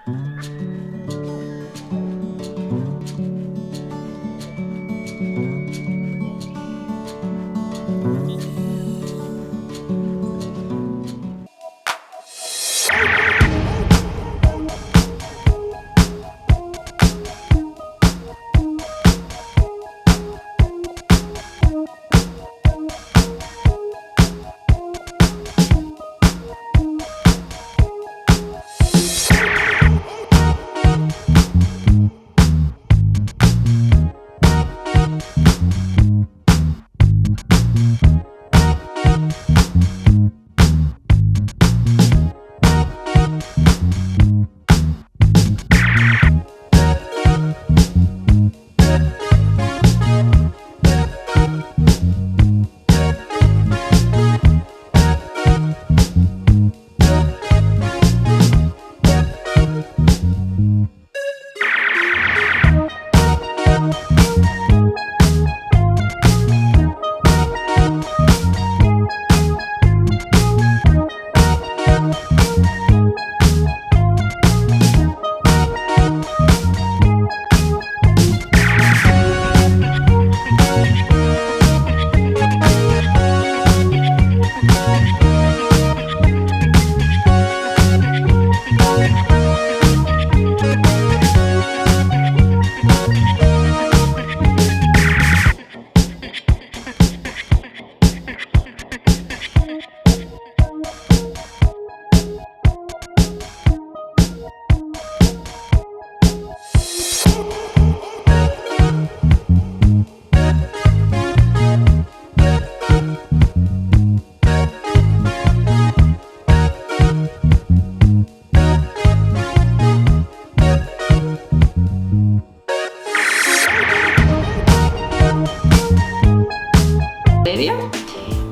Valeria.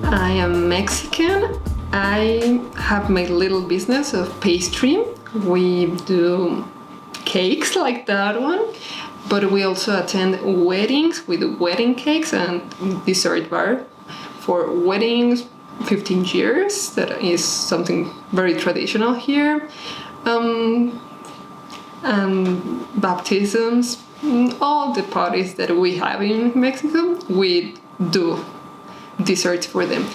I am Mexican. I have my little business of pastry. We do cakes like that one, but we also attend weddings with wedding cakes and dessert bar for weddings. 15 years. That is something very traditional here. And baptisms, all the parties that we have in Mexico, we do desserts for them.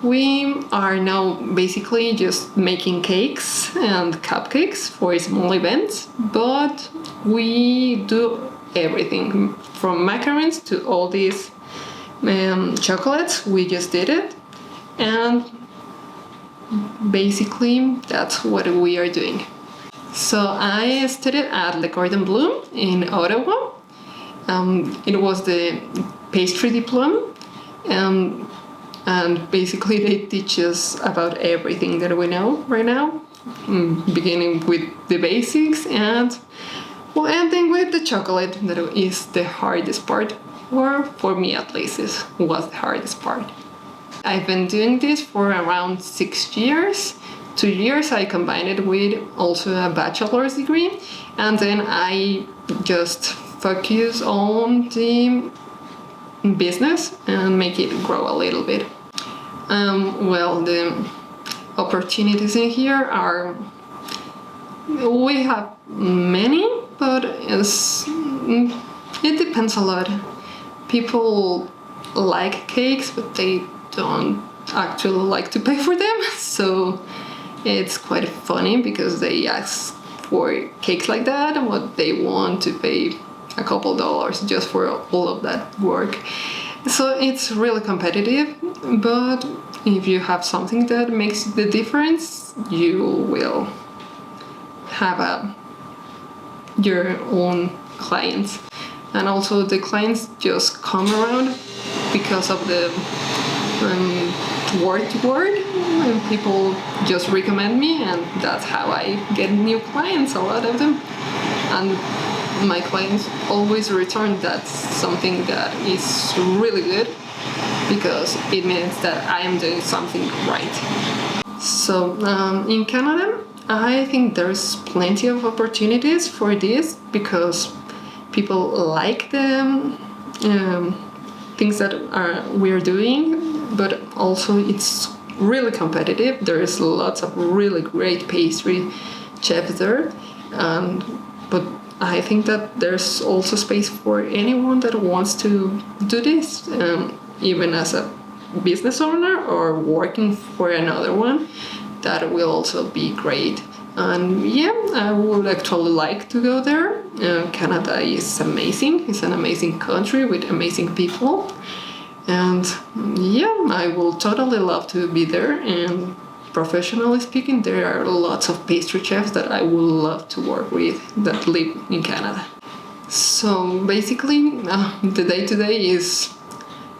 We are now basically just making cakes and cupcakes for small events, but we do everything from macarons to all these chocolates. We just did it, and basically that's what we are doing. So I studied at Le Cordon Bleu in Ottawa. It was the pastry diploma, and basically they teach us about everything that we know right now, beginning with the basics and ending with the chocolate. That is the hardest part, or for me at least, was the hardest part. I've been doing this for around 6 years. 2 years I combined it with also a bachelor's degree, and then I just focus on the business and make it grow a little bit. Well, the opportunities in here are, we have many, but it depends a lot. People like cakes, but they don't actually like to pay for them, so it's quite funny because they ask for cakes like that and what they want to pay a couple dollars just for all of that work. So it's really competitive, but if you have something that makes the difference, you will have your own clients. And also the clients just come around because of the word to word, and people just recommend me, and that's how I get new clients, a lot of them. And my clients always return. That's something that is really good, because it means that I am doing something right. So in Canada, I think there's plenty of opportunities for this, because people like the things that we're doing, but also it's really competitive. There's lots of really great pastry chefs there, But I think that there's also space for anyone that wants to do this, even as a business owner or working for another one. That will also be great. And yeah, I would actually like to go there. Canada is amazing. It's an amazing country with amazing people. And yeah, I will totally love to be there. And professionally speaking, there are lots of pastry chefs that I would love to work with that live in Canada. So basically, the day-to-day is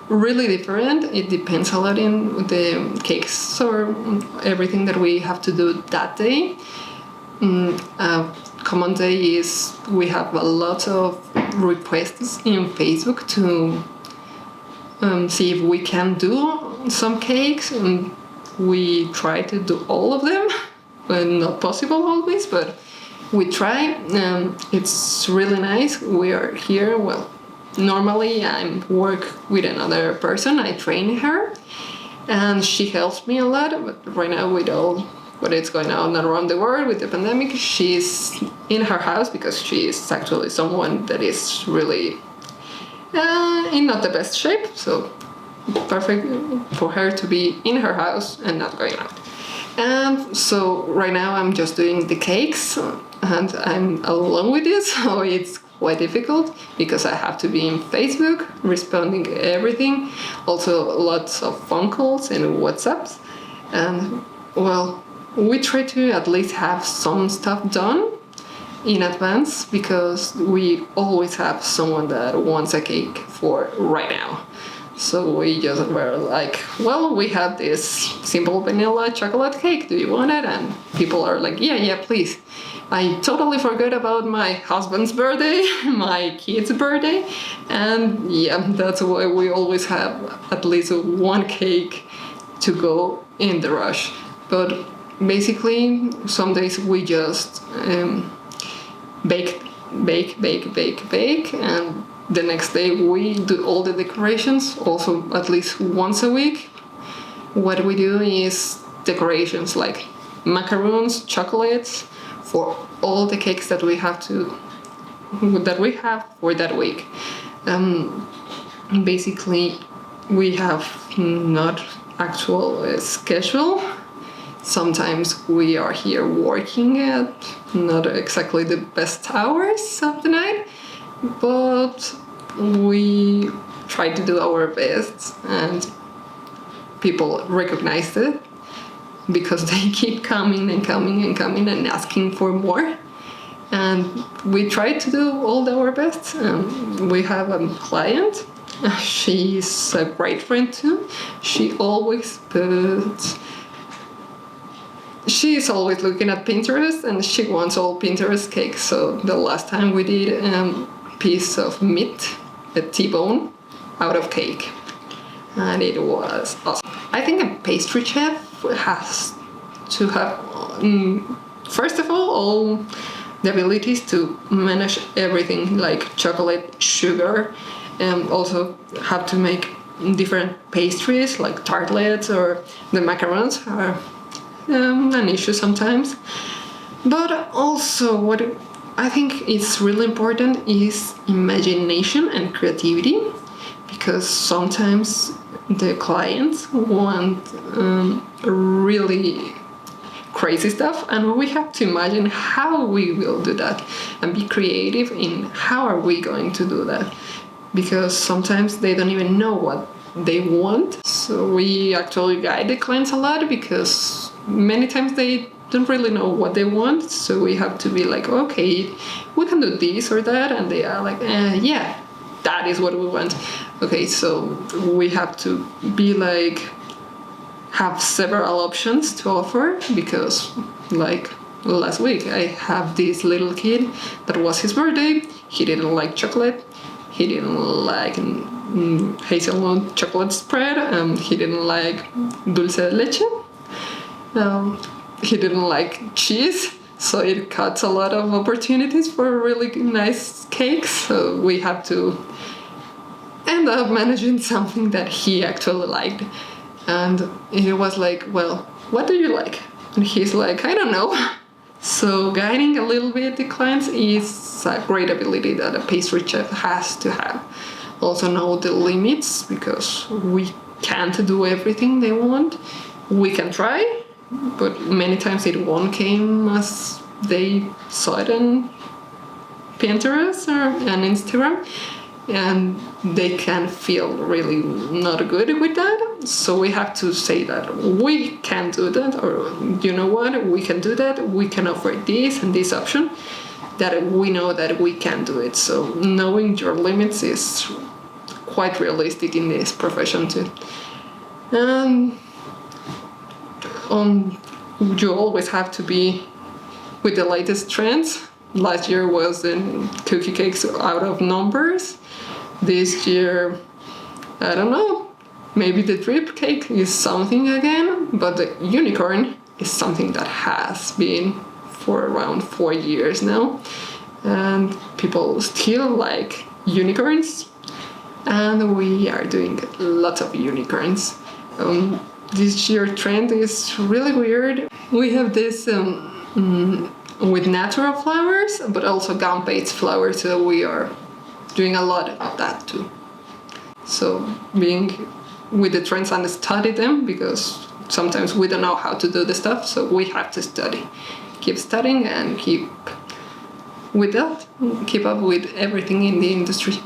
really different. It depends a lot in the cakes or everything that we have to do that day. A common day is we have a lot of requests in Facebook to see if we can do some cakes, and we try to do all of them. Well, not possible always, but we try. It's really nice. We are here. Well, normally I work with another person. I train her, and she helps me a lot. But right now, with all what is going on around the world with the pandemic, she's in her house because she is actually someone that is really in not the best shape. So perfect for her to be in her house and not going out. And so right now I'm just doing the cakes, and I'm alone with this, so it's quite difficult because I have to be in Facebook responding everything, also lots of phone calls and WhatsApps. And well, we try to at least have some stuff done in advance because we always have someone that wants a cake for right now. So we just were like, well, we have this simple vanilla chocolate cake. Do you want it? And people are like, yeah, please. I totally forgot about my husband's birthday, my kid's birthday. And yeah, that's why we always have at least one cake to go in the rush. But basically, some days we just bake, and the next day we do all the decorations, also at least once a week. What we do is decorations like macaroons, chocolates for all the cakes that we have for that week. Basically, we have not actual schedule. Sometimes we are here working at not exactly the best hours of the night, but we try to do our best, and people recognize it because they keep coming and asking for more. And we try to do all our best. We have a client. She's a great friend too. She's always looking at Pinterest, and she wants all Pinterest cakes. So the last time we did piece of meat, a T-bone, out of cake, and it was awesome. I think a pastry chef has to have, first of all the abilities to manage everything like chocolate, sugar, and also have to make different pastries like tartlets, or the macarons are an issue sometimes. But also what I think is really important is imagination and creativity, because sometimes the clients want really crazy stuff, and we have to imagine how we will do that and be creative in how are we going to do that, because sometimes they don't even know what they want. So we actually guide the clients a lot, because many times they don't really know what they want. So we have to be like, okay, we can do this or that, and they are like, yeah, that is what we want. Okay, so we have to be like, have several options to offer, because like last week I have this little kid that was his birthday. He didn't like chocolate, he didn't like hazelnut chocolate spread, he didn't like dulce de leche, he didn't like cheese, so it cuts a lot of opportunities for really nice cakes. So we have to end up managing something that he actually liked. And it was like, well, what do you like? And he's like, I don't know. So guiding a little bit the clients is a great ability that a pastry chef has to have. Also know the limits, because we can't do everything they want. We can try, but many times it won't come as they saw it on Pinterest or on Instagram, and they can feel really not good with that. So we have to say that we can do that, or you know what, we can do that, we can offer this and this option, that we know that we can do it. So knowing your limits is quite realistic in this profession too. You always have to be with the latest trends. Last year was in cookie cakes out of numbers. This year, I don't know, maybe the drip cake is something again, but the unicorn is something that has been for around 4 years now. And people still like unicorns, and we are doing lots of unicorns. This year trend is really weird. We have this with natural flowers, but also gum-based flowers, so we are doing a lot of that too. So being with the trends and study them, because sometimes we don't know how to do the stuff, so we have to study. Keep studying and keep up with everything in the industry.